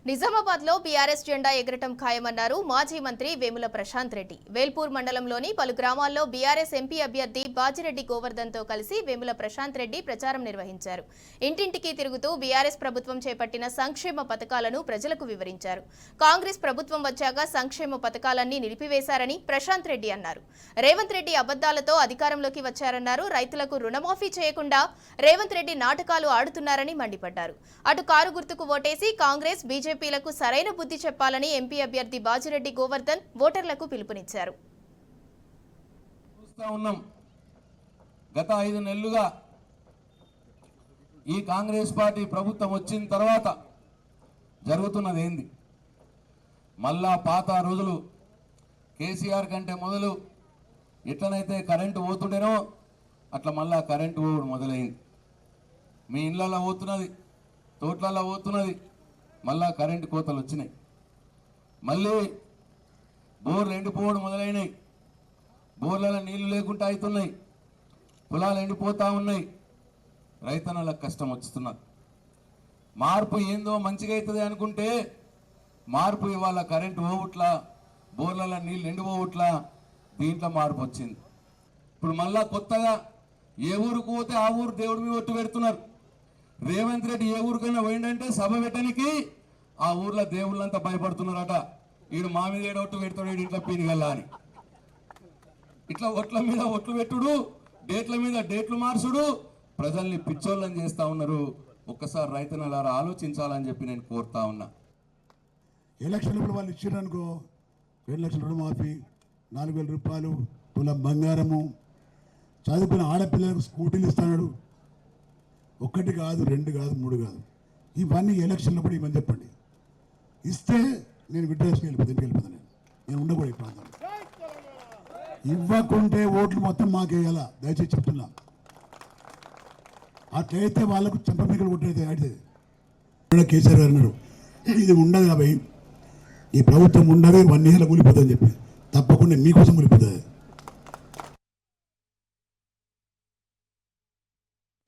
నిజామాబాద్ లో బీఆర్ఎస్ జెండా ఎగరటం ఖాయమన్నారు మాజీ మంత్రి వేముల ప్రశాంత్ రెడ్డి. వేల్పూర్ మండలంలోని పలు గ్రామాల్లో బీఆర్ఎస్ ఎంపీ అభ్యర్థి బాజిరెడ్డి గోవర్ధన్ తో కలిసి వేముల ప్రశాంత్ రెడ్డి ప్రచారం నిర్వహించారు. ఇంటింటికి తిరుగుతూ బీఆర్ఎస్ ప్రభుత్వం చేపట్టిన సంక్షేమ పథకాలను ప్రజలకు వివరించారు. కాంగ్రెస్ ప్రభుత్వం వచ్చాక సంక్షేమ పథకాలన్నీ నిలిపివేశారని ప్రశాంత్ రెడ్డి అన్నారు. రేవంత్ రెడ్డి అబద్దాలతో అధికారంలోకి వచ్చారన్నారు. రైతులకు రుణమాఫీ చేయకుండా రేవంత్ రెడ్డి నాటకాలు ఆడుతున్నారని మండిపడ్డారు. అటు కారు గుర్తుకు ఓటేసి కాంగ్రెస్ బీజేపీలకు సరైన బుద్ధి చెప్పాలని ఎంపీ అభ్యర్థి బాజిరెడ్డి గోవర్ధన్ ఓటర్లకు పిలుపునిచ్చారు. గత 5 నెలలుగా ఈ కాంగ్రెస్ పార్టీ ప్రభుత్వం వచ్చిన తర్వాత జరుగుతున్నది ఏంది? మళ్ళా పాత రోజులు కేసీఆర్ కంటే మొదలు ఎట్లనైతే కరెంటు పోతుండేనో అట్లా మళ్ళా కరెంటు పోవడం మొదలైంది. మీ ఇళ్లలో పోతున్నది, తోటలలో పోతున్నది, మళ్ళా కరెంటు కోతలు వచ్చినాయి. మళ్ళీ బోర్లు ఎండిపోవడం మొదలైనాయి. బోర్లలో నీళ్లు లేకుండా అవుతున్నాయి. పొలాలు ఎండిపోతూ ఉన్నాయి. రైతన్నలకు కష్టం వస్తున్నది. మార్పు ఏందో మంచిగా అవుతుంది అనుకుంటే మార్పు ఇవాళ కరెంటు పోవట్లా, బోర్లలో నీళ్ళు ఎండిపోవట్లా, దీంట్లో మార్పు వచ్చింది. ఇప్పుడు మళ్ళా కొత్తగా ఏ ఊరికి పోతే ఆ ఊరు దేవుడి మీద ఒట్టు పెడుతున్నారు. రేవంత్ రెడ్డి ఏ ఊరికైనా పోయిందంటే సభ పెట్టడానికి ఆ ఊర్లో దేవుళ్ళంతా భయపడుతున్నారట. వీడు మా మీద ఏడొట్టు పెడతాడు, ఇంట్లో పీనిగల్లా అని. ఇట్లా ఒట్ల మీద ఒట్లు పెట్టుడు, డేట్ల మీద డేట్లు మార్చుడు, ప్రజల్ని పిచ్చోళ్ళని చేస్తా ఉన్నారు. ఒక్కసారి రైతన్నలారా ఆలోచించాలని చెప్పి నేను కోరుతా ఉన్నా. ఎలక్షన్లు వాళ్ళు ఇచ్చారనుకో 2 లక్షల రుణమాఫీ, 4,000 రూపాయలు తులం బంగారము, చదువుకున్న ఆడపిల్లలకు స్కూటీలు ఇస్తున్నాడు. 1 కాదు, 2 కాదు, 3 కాదు. ఇవన్నీ ఎలక్షన్లో కూడా ఇవన్నీ చెప్పండి. ఇస్తే నేను విడ్డ్రాస్కి వెళ్ళిపోతాను. నేను ఉండకూడదు ఈ ప్రాంతంలో. ఇవ్వకుంటే ఓట్లు మొత్తం మాకేయాల, దయచేసి చెప్తున్నా. అట్లయితే వాళ్ళకు చెంపమికలు కొట్టేది ఆడితే కేసీఆర్ గారు అన్నారు, ఇది ఉండదు కాబట్టి ఈ ప్రభుత్వం ఉండదు, 1 ఇయర్లో కూలిపోతుందని చెప్పి. తప్పకుండా మీకోసం కూలిపోతుంది.